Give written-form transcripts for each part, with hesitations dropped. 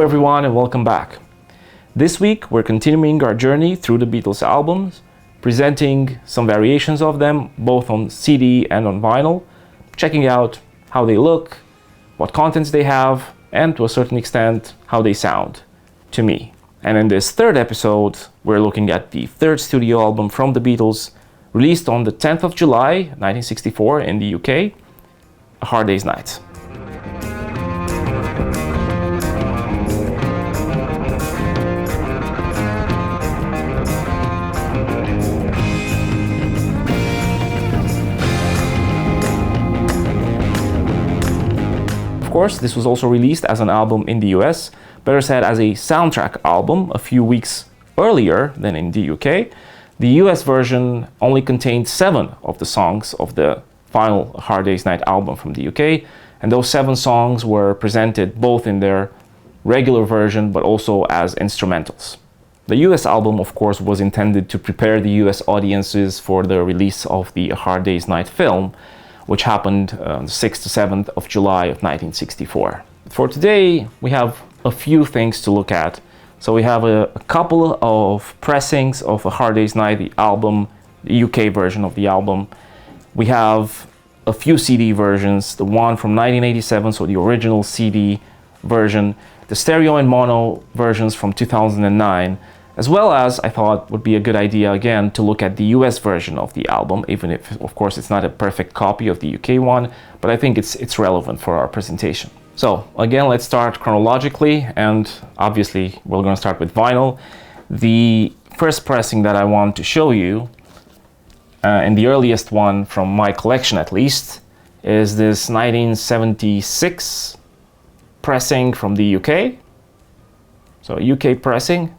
everyone and welcome back. This week we're continuing our journey through the Beatles albums, presenting some variations of them both on CD and on vinyl, checking out how they look, what contents they have, and to a certain extent how they sound to me. And in this third episode we're looking at the third studio album from the Beatles, released on the 10th of July 1964 in the UK, A Hard Day's Night. Of course, this was also released as an album in the US, better said as a soundtrack album a few weeks earlier than in the UK. The US version only contained 7 of the songs of the final Hard Day's Night album from the UK, and those 7 songs were presented both in their regular version but also as instrumentals. The US album, of course, was intended to prepare the US audiences for the release of the A Hard Day's Night film, which happened on the 6th to 7th of July of 1964. For today, we have a few things to look at. So we have a couple of pressings of A Hard Day's Night, the album, the UK version of the album. We have a few CD versions, the one from 1987, so the original CD version, the stereo and mono versions from 2009, as well as I thought would be a good idea again to look at the US version of the album, even if of course it's not a perfect copy of the UK one, but I think it's relevant for our presentation. So again, let's start chronologically, and obviously we're going to start with vinyl. The first pressing that I want to show you, and the earliest one from my collection at least, is this 1976 pressing from the UK. So UK pressing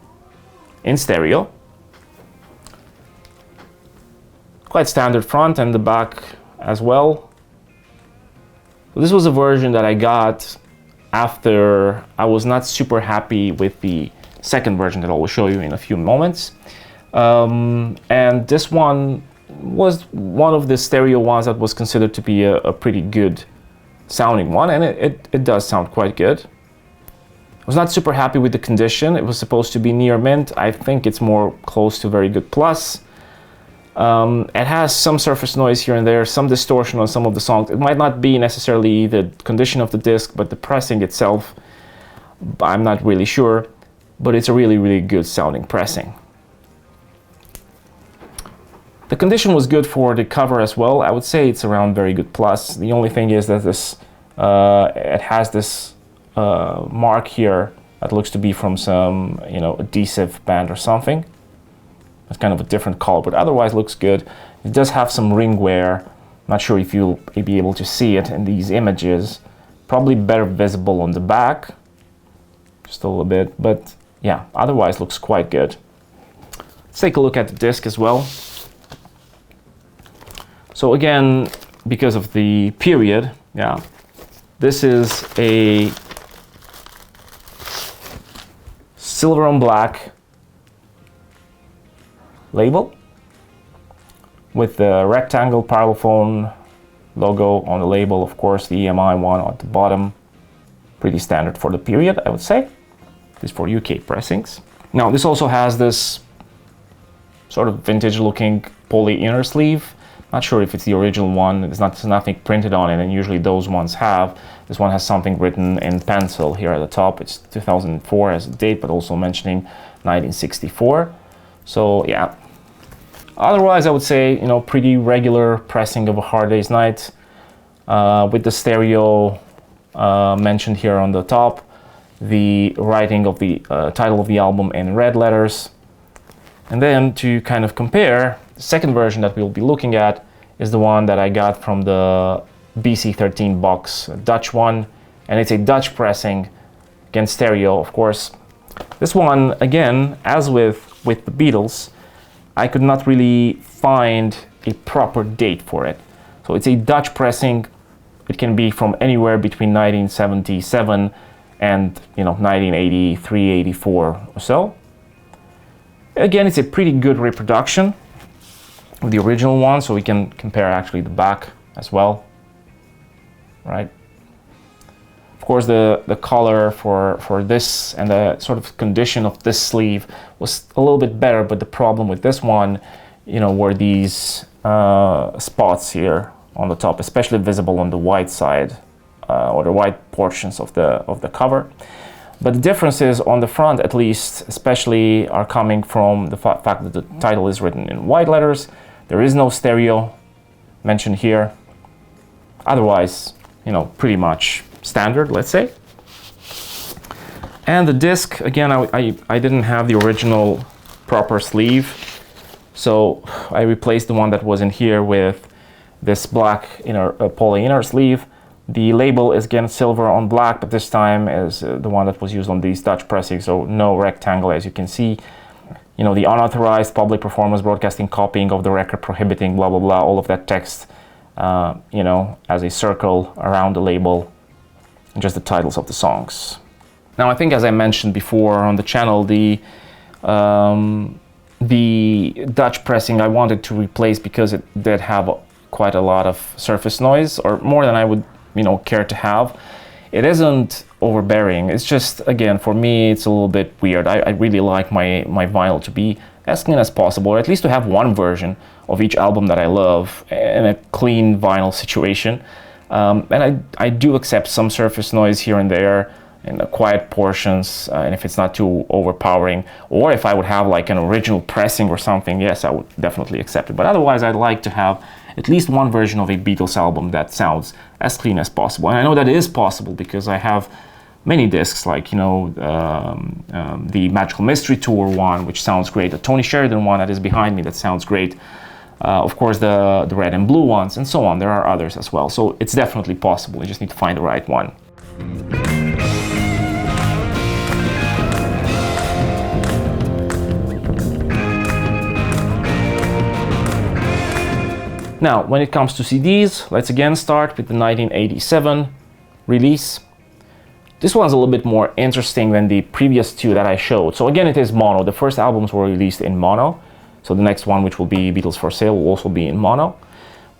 in stereo. Quite standard front and the back as well. This was a version that I got after I was not super happy with the second version that I will show you in a few moments. And this one was one of the stereo ones that was considered to be a pretty good sounding one, and it does sound quite good. I was not super happy with the condition. It was supposed to be near mint. I think it's more close to very good plus. It has some surface noise here and there, some distortion on some of the songs. It might not be necessarily the condition of the disc, but the pressing itself, I'm not really sure, but it's a really, really good sounding pressing. The condition was good for the cover as well. I would say it's around very good plus. The only thing is that this it has this mark here that looks to be from some, adhesive band or something. It's kind of a different color, but otherwise looks good. It does have some ring wear. Not sure if you'll be able to see it in these images. Probably better visible on the back, just a little bit, but yeah, otherwise looks quite good. Let's take a look at the disc as well. So again, because of the period, this is a silver on black label with the rectangle Parlophone logo on the label, of course the EMI one at the bottom. Pretty standard for the period, I would say. This is for UK pressings. Now this also has this sort of vintage looking poly inner sleeve. Not sure if it's the original one. There's nothing printed on it, and usually those ones have. This one has something written in pencil here at the top. It's 2004 as a date, but also mentioning 1964. So yeah. Otherwise, I would say, pretty regular pressing of A Hard Day's Night, with the stereo mentioned here on the top, the writing of the title of the album in red letters. And then to kind of compare, the second version that we'll be looking at is the one that I got from the BC13 box, a Dutch one, and it's a Dutch pressing, again stereo, of course. This one, again, as with the Beatles, I could not really find a proper date for it. So it's a Dutch pressing. It can be from anywhere between 1977 and 1983, 84 or so. Again, it's a pretty good reproduction of the original one, so we can compare actually the back as well, right? Of course, the color for this and the sort of condition of this sleeve was a little bit better, but the problem with this one, you know, were these spots here on the top, especially visible on the white side or the white portions of the cover. But the differences on the front, at least, especially, are coming from the fact that the title is written in white letters. There is no stereo mentioned here. Otherwise, you know, pretty much standard, let's say. And the disc, again, I didn't have the original proper sleeve, so I replaced the one that was in here with this black poly inner sleeve. The label is again silver on black, but this time is the one that was used on these Dutch pressing, so no rectangle, as you can see. You know, the unauthorized public performance, broadcasting, copying of the record, prohibiting, blah, blah, blah, all of that text, you know, as a circle around the label, and just the titles of the songs. Now, I think, as I mentioned before on the channel, the Dutch pressing I wanted to replace because it did have quite a lot of surface noise, or more than I would, you know, care to have. It isn't overbearing. It's just, again, for me, it's a little bit weird. I really like my vinyl to be as clean as possible, or at least to have one version of each album that I love in a clean vinyl situation. And I do accept some surface noise here and there in the quiet portions, and if it's not too overpowering, or if I would have like an original pressing or something, yes, I would definitely accept it. But otherwise, I'd like to have at least one version of a Beatles album that sounds as clean as possible. And I know that is possible because I have many discs, like, you know, the Magical Mystery Tour one, which sounds great, the Tony Sheridan one that is behind me that sounds great, of course the red and blue ones, and so on. There are others as well, so it's definitely possible. You just need to find the right one. Now, when it comes to CDs, let's again start with the 1987 release. This one's a little bit more interesting than the previous two that I showed. So again, it is mono. The first albums were released in mono. So the next one, which will be Beatles for Sale, will also be in mono.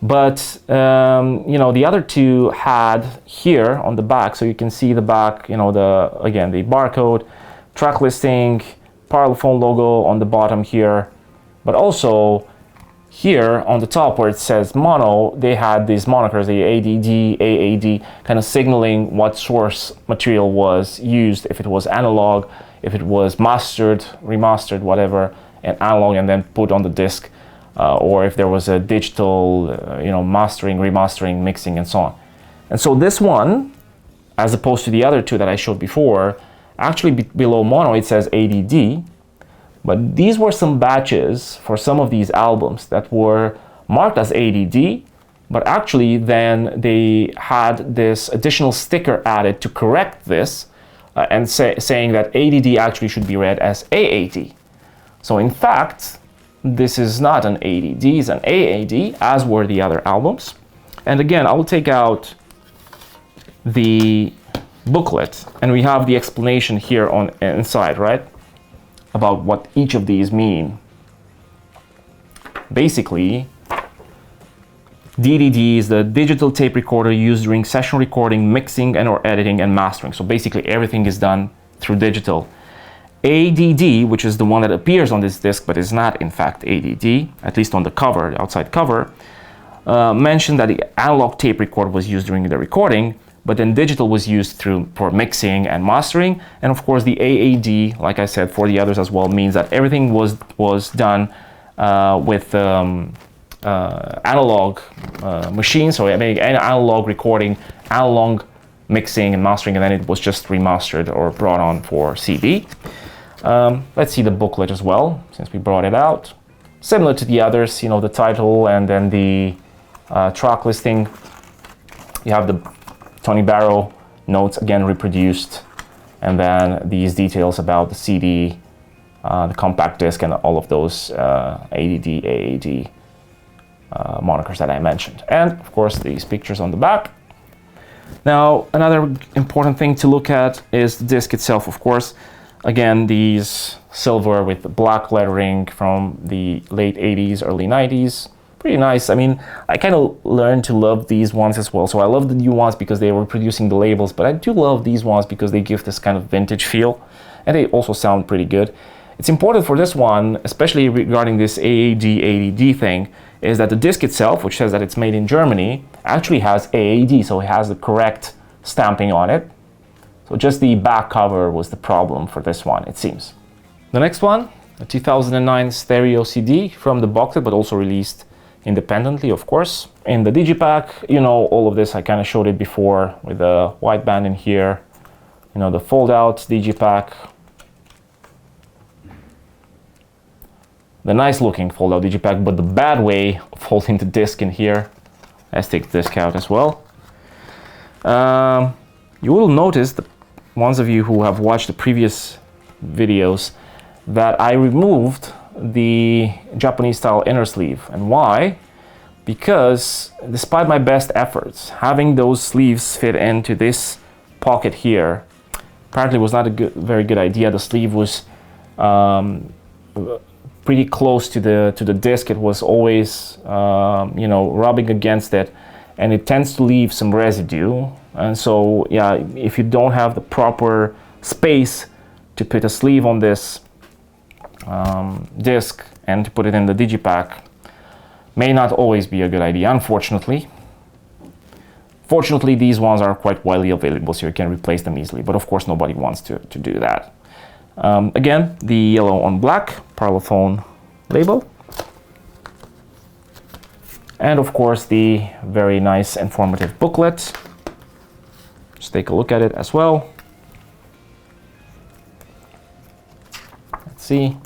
But, you know, the other two had here on the back, so you can see the back, you know, the barcode, track listing, Parlophone logo on the bottom here, but also here on the top where it says mono, they had these monikers, the ADD, AAD, kind of signaling what source material was used, if it was analog, if it was mastered, remastered, whatever, and analog and then put on the disc, or if there was a digital, you know, mastering, remastering, mixing, and so on. And so this one, as opposed to the other two that I showed before, actually below mono it says ADD, but these were some batches for some of these albums that were marked as ADD, but actually then they had this additional sticker added to correct this, and saying that ADD actually should be read as AAD. So in fact, this is not an ADD, it's an AAD, as were the other albums. And again, I will take out the booklet, and we have the explanation here on inside, right? About what each of these mean. Basically, DDD is the digital tape recorder used during session recording, mixing, and or editing and mastering. So basically everything is done through digital. ADD, which is the one that appears on this disc but is not in fact ADD, at least on the cover, the outside cover, mentioned that the analog tape recorder was used during the recording, but then digital was used for mixing and mastering. And of course the AAD, like I said, for the others as well, means that everything was done with analog machines, so I mean, analog recording, analog mixing and mastering, and then it was just remastered or brought on for CD. Let's see the booklet as well, since we brought it out. Similar to the others, you know, the title and then the track listing. You have the Tony Barrow notes again reproduced, and then these details about the CD, the compact disc, and all of those ADD, AAD monikers that I mentioned. And of course these pictures on the back. Now, another important thing to look at is the disc itself, of course. Again, these silver with black lettering from the late 80s, early 90s, pretty nice. I mean, I kind of learned to love these ones as well. So I love the new ones because they were producing the labels, but I do love these ones because they give this kind of vintage feel, and they also sound pretty good. It's important for this one, especially regarding this AAD, ADD thing, is that the disc itself, which says that it's made in Germany, actually has AAD, so it has the correct stamping on it. So just the back cover was the problem for this one, it seems. The next one, a 2009 stereo CD from the box set, but also released independently, of course. In the digipack, you know, all of this, I kind of showed it before with the white band in here, you know, the fold-out digipack. The nice looking fold-out digipack, but the bad way of folding the disc in here. Let's take the disc out as well. You will notice, the ones of you who have watched the previous videos, that I removed the Japanese style inner sleeve. And why? Because despite my best efforts, having those sleeves fit into this pocket here apparently was not a very good idea. The sleeve was pretty close to the disc. It was always you know, rubbing against it, and it tends to leave some residue. And so yeah, if you don't have the proper space to put a sleeve on this disc and to put it in the digipack, may not always be a good idea, unfortunately. Fortunately, these ones are quite widely available, so you can replace them easily, but of course nobody wants to do that. Again, the yellow on black Parlophone label, and of course the very nice informative booklet. Just take a look at it as well. Let's see,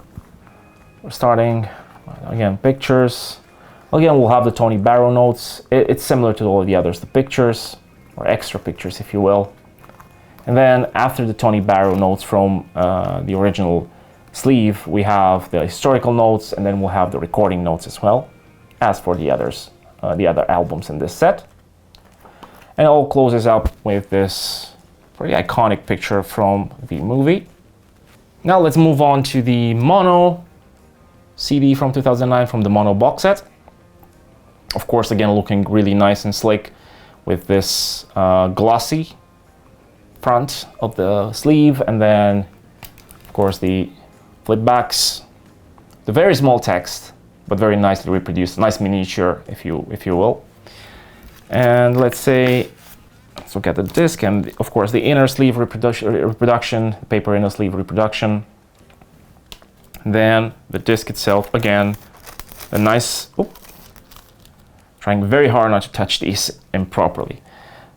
we're starting again, pictures. Again, we'll have the Tony Barrow notes. It's similar to all of the others, the pictures, or extra pictures if you will. And then after the Tony Barrow notes from the original sleeve, we have the historical notes, and then we'll have the recording notes as well, as for the others, the other albums in this set. And it all closes up with this pretty iconic picture from the movie. Now let's move on to the mono CD from 2009 from the mono box set. Of course, again, looking really nice and slick with this glossy front of the sleeve, and then of course the flip backs, the very small text but very nicely reproduced, nice miniature if you will. And let's look at the disc, and of course the inner sleeve reproduction, paper inner sleeve reproduction. Then the disc itself, again, a nice, trying very hard not to touch these improperly.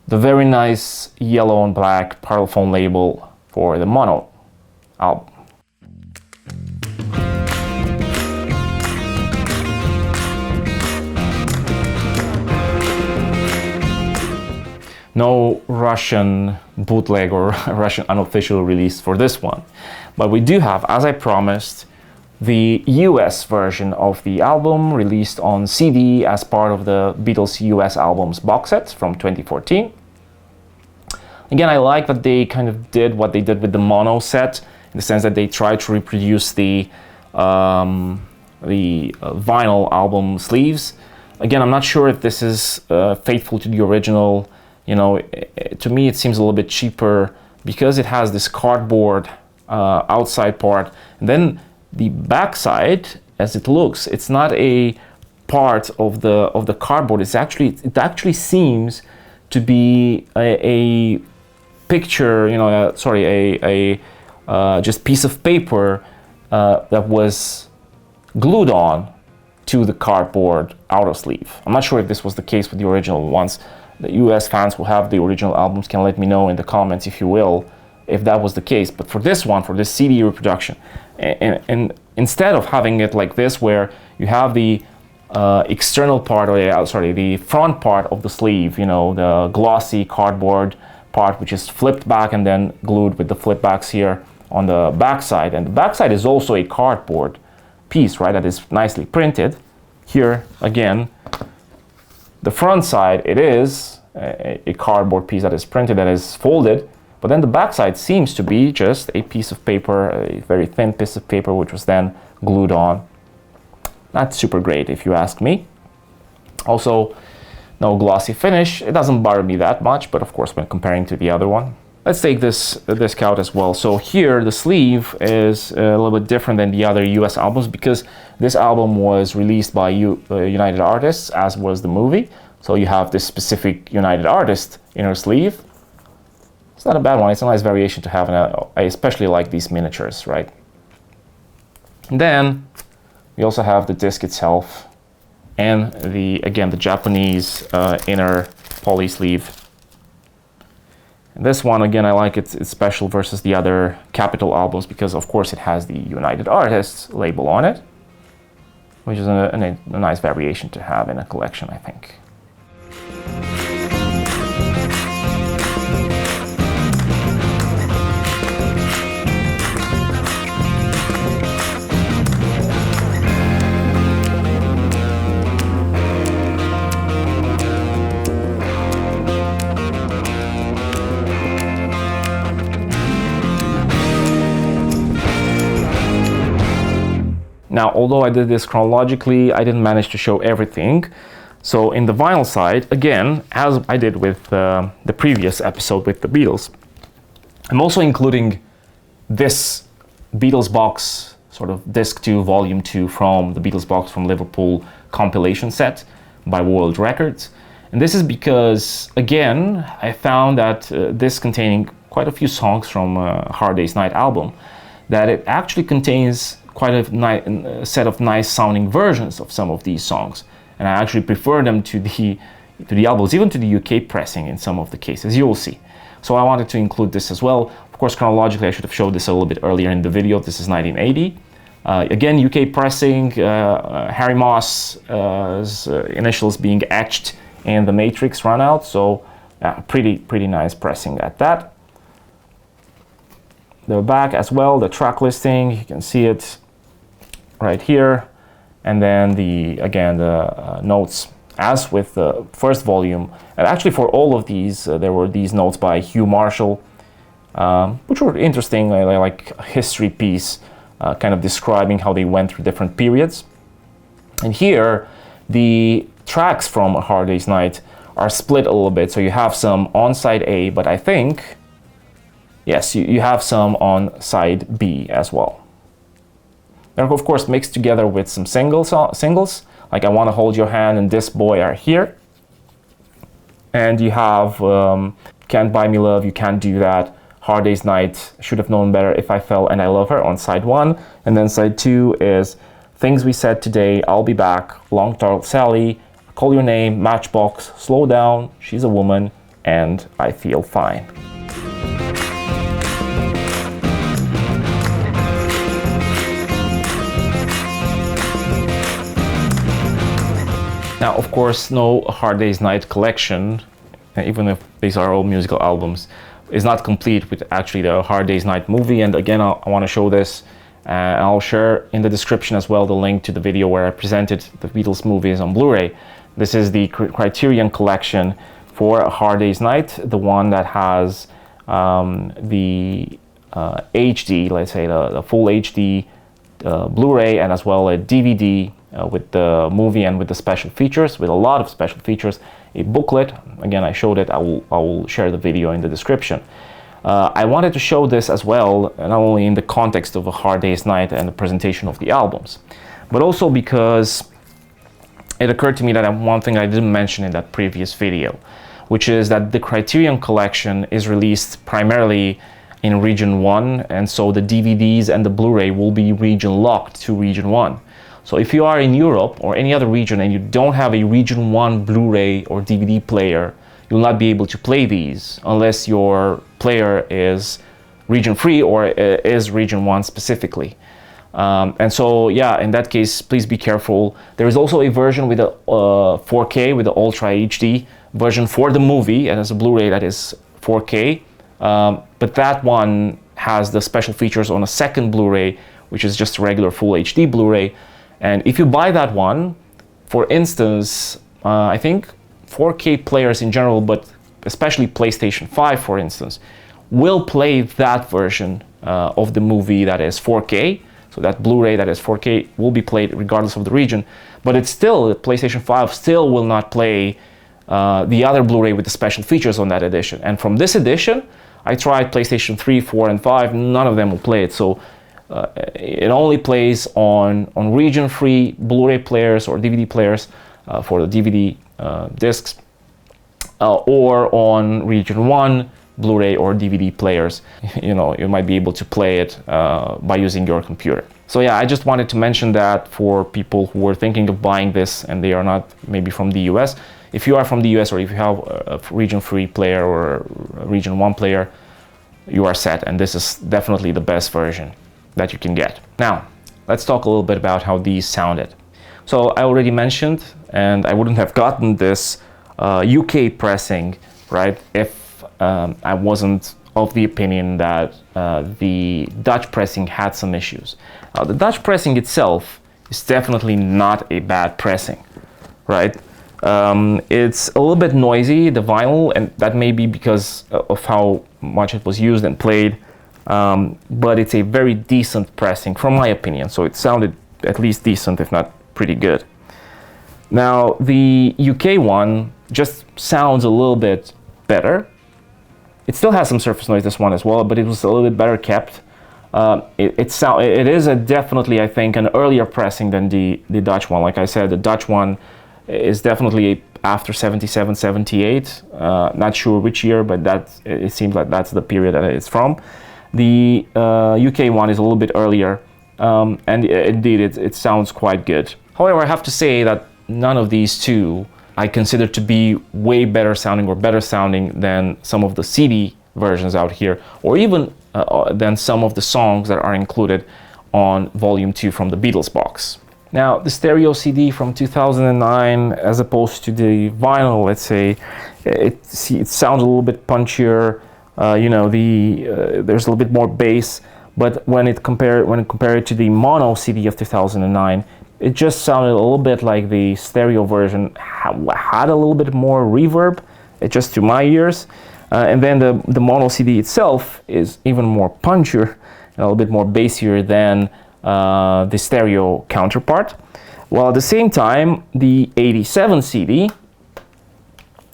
The very nice yellow and black Parlophone label for the mono album. No Russian bootleg or Russian unofficial release for this one, but we do have, as I promised, the US version of the album released on CD as part of the Beatles US Albums box set from 2014. Again, I like that they kind of did what they did with the mono set, in the sense that they tried to reproduce the vinyl album sleeves. Again, I'm not sure if this is faithful to the original. You know, to me it seems a little bit cheaper because it has this cardboard outside part, and then the backside, as it looks, it's not a part of the cardboard. It actually seems to be a picture, you know, just piece of paper that was glued on to the cardboard outer sleeve. I'm not sure if this was the case with the original ones. The US fans who have the original albums can let me know in the comments, if you will, if that was the case. But for this one, for this CD reproduction, and instead of having it like this, where you have the external part, or the front part of the sleeve, you know, the glossy cardboard part, which is flipped back and then glued with the flip backs here on the back side. And the back side is also a cardboard piece, right, that is nicely printed. Here, again, the front side, it is a cardboard piece that is printed, that is folded, but then the back side seems to be just a piece of paper, a very thin piece of paper, which was then glued on. Not super great, if you ask me. Also, no glossy finish. It doesn't bother me that much, but of course when comparing to the other one. Let's take this disc out as well. So here the sleeve is a little bit different than the other US albums because this album was released by United Artists, as was the movie. So you have this specific United Artist inner sleeve. It's not a bad one. It's a nice variation to have, and I especially like these miniatures, right? And then we also have the disc itself and again the Japanese inner poly sleeve. And this one, again, I like it. It's special versus the other Capitol albums because, of course, it has the United Artists label on it, which is a nice variation to have in a collection, I think. Now, although I did this chronologically, I didn't manage to show everything. So in the vinyl side, again, as I did with the previous episode with the Beatles, I'm also including this Beatles Box, sort of disc 2, volume 2 from the Beatles Box from Liverpool compilation set by World Records. And this is because, again, I found that this containing quite a few songs from Hard Day's Night album, that it actually contains quite a set of nice sounding versions of some of these songs, and I actually prefer them to the albums, even to the UK pressing in some of the cases, you will see. So I wanted to include this as well. Of course, chronologically I should have showed this a little bit earlier in the video. This is 1980. Again, UK pressing, Harry Moss's initials being etched in the Matrix run out, so pretty nice pressing at that. The back as well, the track listing, you can see it right here, and then the notes as with the first volume. And actually for all of these there were these notes by Hugh Marshall, which were interesting, like a history piece kind of describing how they went through different periods. And here the tracks from A Hard Day's Night are split a little bit, so you have some on side A, but I think yes, you have some on side B as well. They're of course mixed together with some singles, like I Want to Hold Your Hand and This Boy are here. And you have Can't Buy Me Love, You Can't Do That, Hard Day's Night, Should Have Known Better, If I Fell and I Love Her on side 1. And then side 2 is Things We Said Today, I'll Be Back, Long Tall Sally, Call Your Name, Matchbox, Slow Down, She's a Woman, and I Feel Fine. Now, of course, no Hard Day's Night collection, even if these are all musical albums, is not complete with actually the Hard Day's Night movie. And again, I want to show this. I'll share in the description as well the link to the video where I presented the Beatles movies on Blu-ray. This is the Criterion collection for A Hard Day's Night, the one that has the HD, let's say the full HD Blu-ray, and as well a DVD with the movie and with the special features, with a lot of special features, a booklet. Again, I showed it. I will share the video in the description. I wanted to show this as well, not only in the context of A Hard Day's Night and the presentation of the albums, but also because it occurred to me that one thing I didn't mention in that previous video, which is that the Criterion collection is released primarily in Region 1, and so the DVDs and the Blu-ray will be region locked to Region 1. So if you are in Europe or any other region and you don't have a Region 1 Blu-ray or DVD player, you'll not be able to play these unless your player is region free or is Region 1 specifically. And so, yeah, in that case, please be careful. There is also a version with a 4K, with the Ultra HD version for the movie, and as a Blu-ray that is 4K. But that one has the special features on a second Blu-ray, which is just a regular full HD Blu-ray. And if you buy that one, for instance, I think 4K players in general, but especially PlayStation 5, for instance, will play that version of the movie that is 4K. So that Blu-ray that is 4K will be played regardless of the region. but it's still, PlayStation 5 still will not play the other Blu-ray with the special features on that edition. And from this edition, I tried PlayStation 3, 4, and 5, none of them will play it. So it only plays on region-free Blu-ray players or DVD players for the DVD discs, or on region 1 Blu-ray or DVD players. You know, you might be able to play it by using your computer. So yeah, I just wanted to mention that for people who are thinking of buying this and they are not maybe from the US. If you are from the US, or if you have a region-free player or a region 1 player, you are set, and this is definitely the best version that you can get. Now, let's talk a little bit about how these sounded. So I already mentioned, and I wouldn't have gotten this UK pressing, right, if I wasn't of the opinion that the Dutch pressing had some issues. The Dutch pressing itself is definitely not a bad pressing, right? It's a little bit noisy, the vinyl, and that may be because of how much it was used and played, but it's a very decent pressing from my opinion, so it sounded at least decent, if not pretty good. Now, the UK one just sounds a little bit better. It still has some surface noise, this one as well, but it was a little bit better kept. It is definitely, I think, an earlier pressing than the Dutch one. Like I said, the Dutch one is definitely after 77, 78. Not sure which year, but it seems like that's the period that it's from. The UK one is a little bit earlier, and indeed it sounds quite good. However, I have to say that none of these two I consider to be way better sounding or better sounding than some of the CD versions out here, or even than some of the songs that are included on Volume 2 from the Beatles Box. Now, the stereo CD from 2009, as opposed to the vinyl, let's say, it sounds a little bit punchier. You know, there's a little bit more bass, but when it compared to the mono CD of 2009, it just sounded a little bit like the stereo version had a little bit more reverb, just to my ears. And then the mono CD itself is even more punchier and a little bit more bassier than the stereo counterpart. While at the same time, the 87 CD,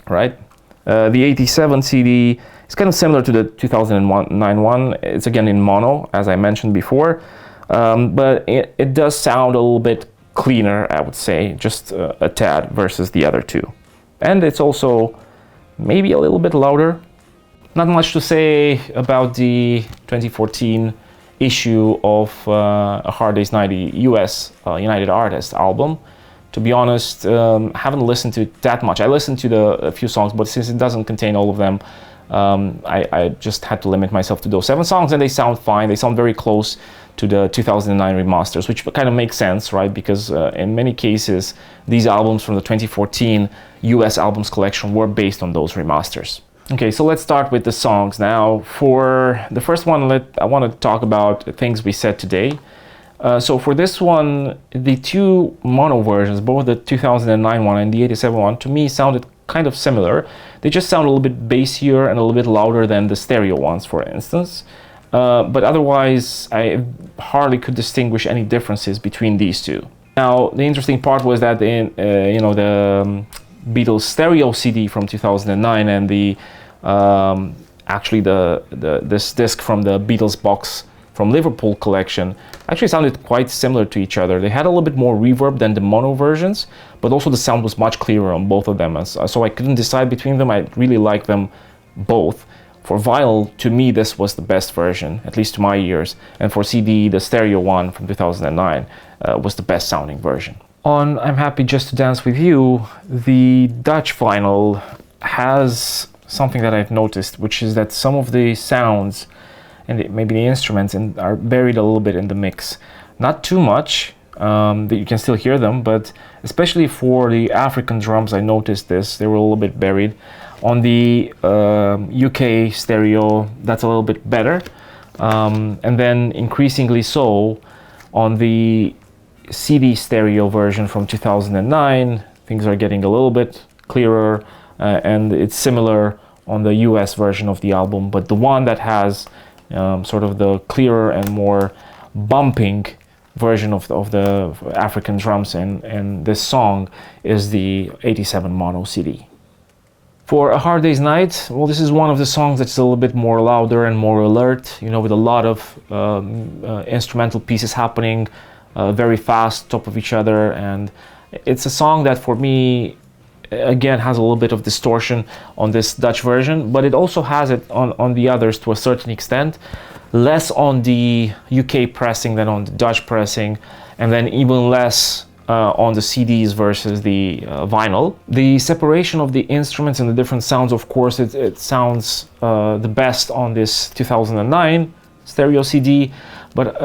right? The 87 CD is kind of similar to the 2009 one. It's again in mono, as I mentioned before, but it does sound a little bit cleaner, I would say, just a tad versus the other two. And it's also maybe a little bit louder. Not much to say about the 2014 issue of A Hard Day's Night, the US United Artists album. To be honest, I haven't listened to it that much. I listened to a few songs, but since it doesn't contain all of them, I just had to limit myself to those 7 songs, and they sound fine. They sound very close to the 2009 remasters, which kind of makes sense, right? Because in many cases, these albums from the 2014 US albums collection were based on those remasters. Okay, so let's start with the songs. Now, for the first one, I want to talk about things we said today. So for this one, the two mono versions, both the 2009 one and the 87 one, to me sounded kind of similar. They just sound a little bit bassier and a little bit louder than the stereo ones, for instance. But otherwise, I hardly could distinguish any differences between these two. Now, the interesting part was that in the Beatles stereo CD from 2009 and this disc from the Beatles Box from Liverpool collection actually sounded quite similar to each other. They had a little bit more reverb than the mono versions, but also the sound was much clearer on both of them. So I couldn't decide between them. I really liked them both. For vinyl, to me, this was the best version, at least to my ears. And for CD, the stereo one from 2009 was the best sounding version. On I'm Happy Just to Dance With You, the Dutch vinyl has something that I've noticed, which is that some of the sounds and maybe the instruments are buried a little bit in the mix. Not too much, that you can still hear them, but especially for the African drums, I noticed this. They were a little bit buried. On the UK stereo, that's a little bit better. And then increasingly so on the CD stereo version from 2009, things are getting a little bit clearer, and it's similar on the US version of the album, but the one that has sort of the clearer and more bumping version of the African drums in this song is the 87 mono CD. For A Hard Day's Night, well, this is one of the songs that's a little bit more louder and more alert, you know, with a lot of instrumental pieces happening very fast, top of each other, and it's a song that for me, again, has a little bit of distortion on this Dutch version, but it also has it on the others to a certain extent, less on the UK pressing than on the Dutch pressing, and then even less on the CDs versus the vinyl. The separation of the instruments and the different sounds, of course, it sounds the best on this 2009 stereo CD, but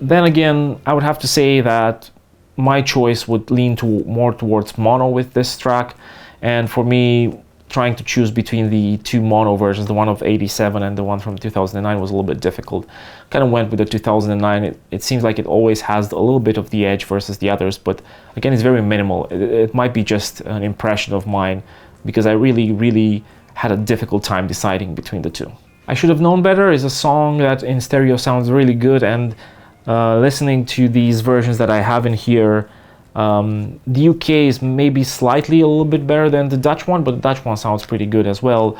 then again, I would have to say that my choice would lean more towards mono with this track, and for me, trying to choose between the two mono versions, the one of 87 and the one from 2009, was a little bit difficult. Kind of went with the 2009. It seems like it always has a little bit of the edge versus the others, but again, it's very minimal. It might be just an impression of mine, because I really had a difficult time deciding between the two. I Should Have Known Better is a song that in stereo sounds really good, and listening to these versions that I have in here, the UK is maybe slightly a little bit better than the Dutch one, but the Dutch one sounds pretty good as well.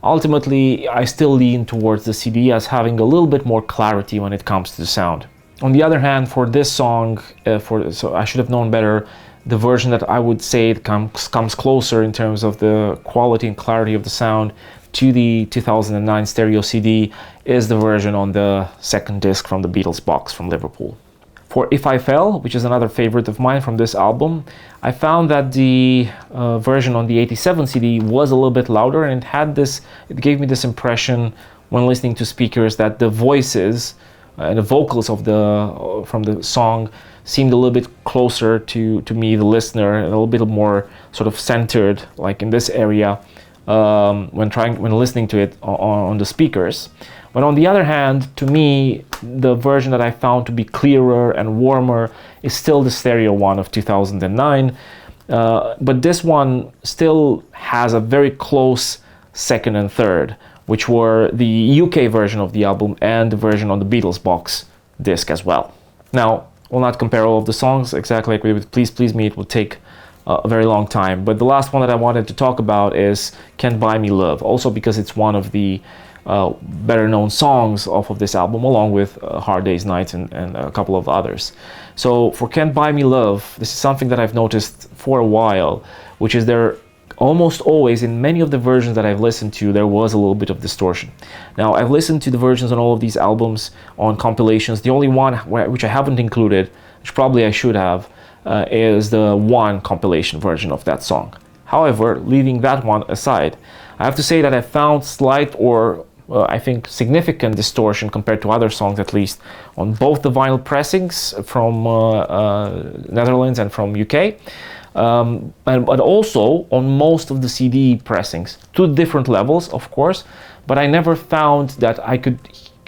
Ultimately, I still lean towards the CD as having a little bit more clarity when it comes to the sound. On the other hand, for this song, so I Should Have Known Better, the version that I would say comes closer in terms of the quality and clarity of the sound to the 2009 stereo CD is the version on the second disc from the Beatles Box from Liverpool. For If I Fell, which is another favorite of mine from this album, I found that the version on the 87 CD was a little bit louder, and it gave me this impression when listening to speakers that the voices and the vocals from the song seemed a little bit closer to me, the listener, and a little bit more sort of centered, like in this area, when listening to it on the speakers. But on the other hand, to me, the version that I found to be clearer and warmer is still the stereo one of 2009. But this one still has a very close second and third, which were the UK version of the album and the version on the Beatles Box disc as well. Now, we'll not compare all of the songs exactly like with Please Please Me. It would take a very long time. But the last one that I wanted to talk about is Can't Buy Me Love, also because it's one of the better known songs off of this album, along with Hard Day's Night and a couple of others. So for Can't Buy Me Love, this is something that I've noticed for a while, which is there almost always in many of the versions that I've listened to, there was a little bit of distortion. Now, I've listened to the versions on all of these albums on compilations. The only one which I haven't included, which probably I should have, is the One compilation version of that song. However, leaving that one aside, I have to say that I found slight or I think significant distortion compared to other songs, at least on both the vinyl pressings from Netherlands and from UK, but also on most of the CD pressings, to different levels, of course. But I never found that I could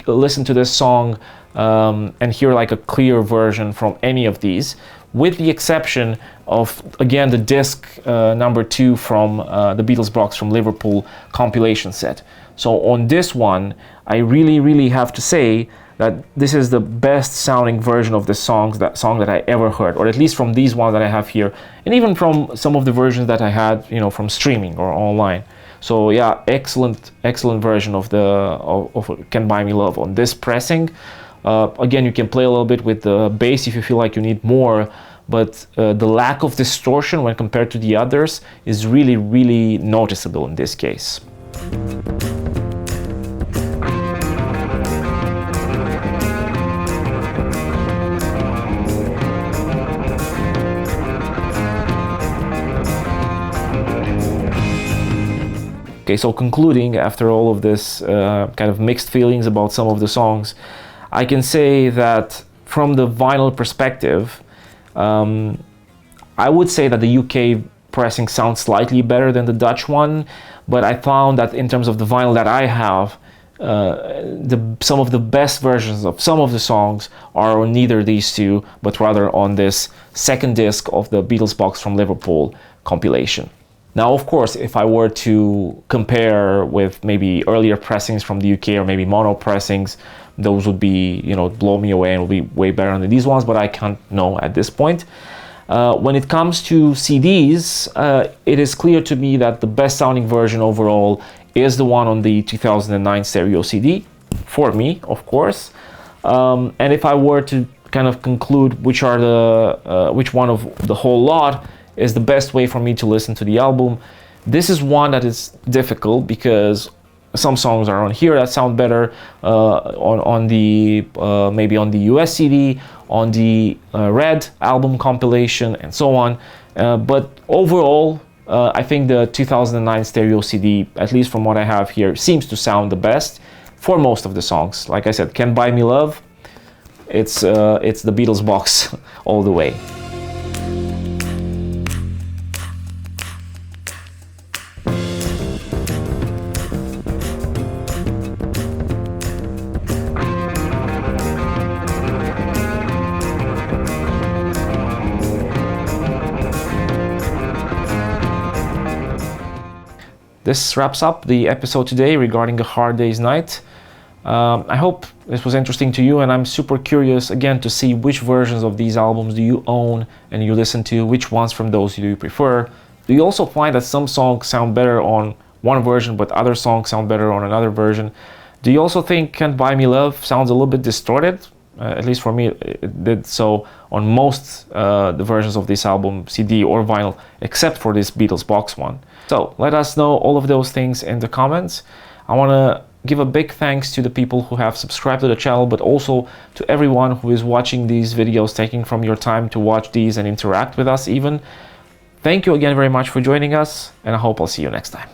listen to this song and hear like a clear version from any of these, with the exception of, again, the disc number 2 from the Beatles Box from Liverpool compilation set. So on this one, I really have to say that this is the best sounding version of the song that I ever heard, or at least from these ones that I have here, and even from some of the versions that I had, from streaming or online. So yeah, excellent version of Can't Buy Me Love on this pressing. Again, you can play a little bit with the bass if you feel like you need more, but the lack of distortion when compared to the others is really noticeable in this case. Okay, so concluding after all of this kind of mixed feelings about some of the songs, I can say that from the vinyl perspective, I would say that the UK pressing sounds slightly better than the Dutch one, but I found that in terms of the vinyl that I have, some of the best versions of some of the songs are on neither these two, but rather on this second disc of the Beatles Box from Liverpool compilation. Now, of course, if I were to compare with maybe earlier pressings from the UK or maybe mono pressings, those would be, you know, blow me away and will be way better than these ones, but I can't know at this point. When it comes to CDs, it is clear to me that the best sounding version overall is the one on the 2009 stereo CD, for me, of course. And if I were to kind of conclude which one of the whole lot is the best way for me to listen to the album, this is one that is difficult because some songs are on here that sound better on the maybe on the US CD, on the Red album compilation, and so on. But overall, I think the 2009 stereo CD, at least from what I have here, seems to sound the best for most of the songs. Like I said, Can't Buy Me Love, it's the Beatles Box all the way. This wraps up the episode today regarding A Hard Day's Night. I hope this was interesting to you, and I'm super curious again to see which versions of these albums do you own and you listen to, which ones from those do you prefer. Do you also find that some songs sound better on one version but other songs sound better on another version? Do you also think Can't Buy Me Love sounds a little bit distorted? At least for me it did so on most the versions of this album, CD or vinyl, except for this Beatles Box one. So let us know all of those things in the comments. I want to give a big thanks to the people who have subscribed to the channel, but also to everyone who is watching these videos, taking from your time to watch these and interact with us even. Thank you again very much for joining us, and I hope I'll see you next time.